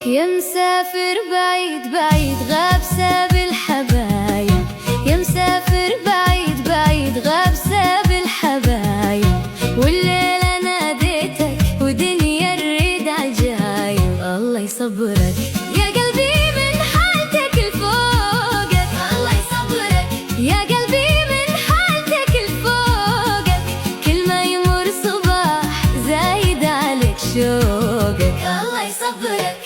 يا مسافر بعيد بعيد غاب ساب الحبايب، يا مسافر بعيد بعيد غاب ساب الحبايب، والليلة ناديتك ودنيا الريد عجايب. الله يصبرك يا قلبي من حالتك الفوقك، الله يصبرك يا قلبي من حالتك الفوقك، كل ما يمر صباح زايد عليك شوقك. الله يصبرك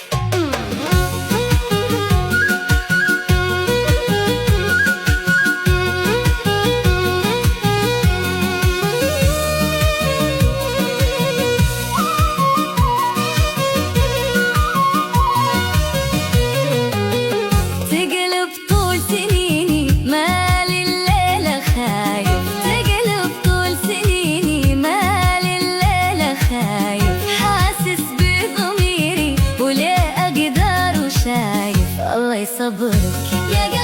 الله يصبرك يا